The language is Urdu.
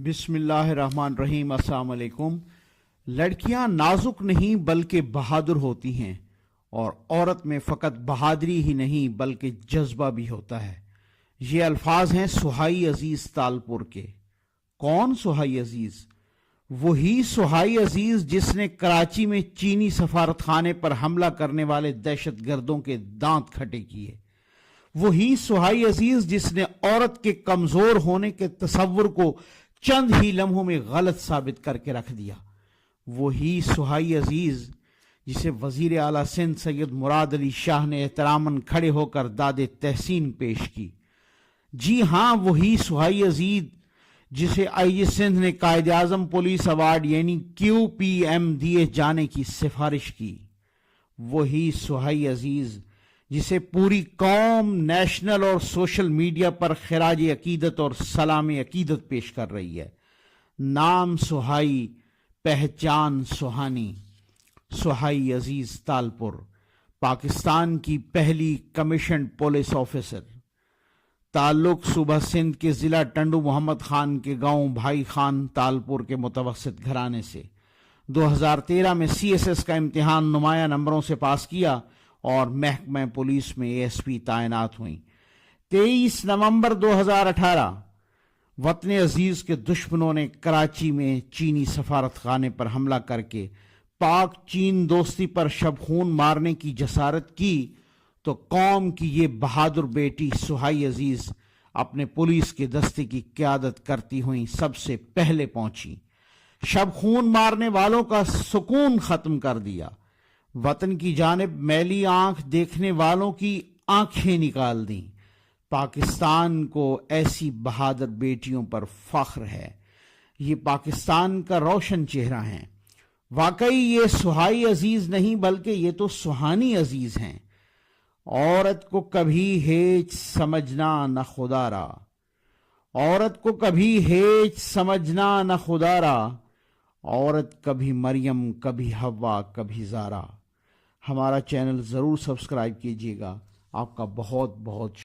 بسم اللہ الرحمن الرحیم۔ السلام علیکم۔ لڑکیاں نازک نہیں بلکہ بہادر ہوتی ہیں، اور عورت میں فقط بہادری ہی نہیں بلکہ جذبہ بھی ہوتا ہے۔ یہ الفاظ ہیں سہائی عزیز تالپور کے۔ کون سہائی عزیز؟ وہی سہائی عزیز جس نے کراچی میں چینی سفارت خانے پر حملہ کرنے والے دہشت گردوں کے دانت کھٹے کیے۔ وہی سہائی عزیز جس نے عورت کے کمزور ہونے کے تصور کو چند ہی لمحوں میں غلط ثابت کر کے رکھ دیا۔ وہی سہائی عزیز جسے وزیر اعلیٰ سندھ سید مراد علی شاہ نے احتراماً کھڑے ہو کر داد تحسین پیش کی۔ جی ہاں، وہی سہائی عزیز جسے آئی جی سندھ نے قائد اعظم پولیس ایوارڈ یعنی QPM دیے جانے کی سفارش کی۔ وہی سہائی عزیز جسے پوری قوم نیشنل اور سوشل میڈیا پر خراج عقیدت اور سلام عقیدت پیش کر رہی ہے۔ نام سہائی، پہچان سہانی۔ سہائی عزیز تالپور پاکستان کی پہلی کمیشنڈ پولیس آفیسر، تعلق صوبہ سندھ کے ضلع ٹنڈو محمد خان کے گاؤں بھائی خان تالپور کے متوسط گھرانے سے۔ 2013 میں CSS کا امتحان نمایاں نمبروں سے پاس کیا اور محکمہ پولیس میں ASP تعینات ہوئیں۔ 23 نومبر 2018 وطن عزیز کے دشمنوں نے کراچی میں چینی سفارت خانے پر حملہ کر کے پاک چین دوستی پر شبخون مارنے کی جسارت کی تو قوم کی یہ بہادر بیٹی سہائی عزیز اپنے پولیس کے دستے کی قیادت کرتی ہوئیں سب سے پہلے پہنچی، شبخون مارنے والوں کا سکون ختم کر دیا، وطن کی جانب میلی آنکھ دیکھنے والوں کی آنکھیں نکال دیں۔ پاکستان کو ایسی بہادر بیٹیوں پر فخر ہے۔ یہ پاکستان کا روشن چہرہ ہیں۔ واقعی یہ سہائی عزیز نہیں بلکہ یہ تو سہانی عزیز ہیں۔ عورت کو کبھی ہیچ سمجھنا نہ خدا را، عورت کو کبھی ہیچ سمجھنا نہ خدا را، عورت کبھی مریم کبھی حوا کبھی زارا۔ ہمارا چینل ضرور سبسکرائب کیجیے گا۔ آپ کا بہت بہت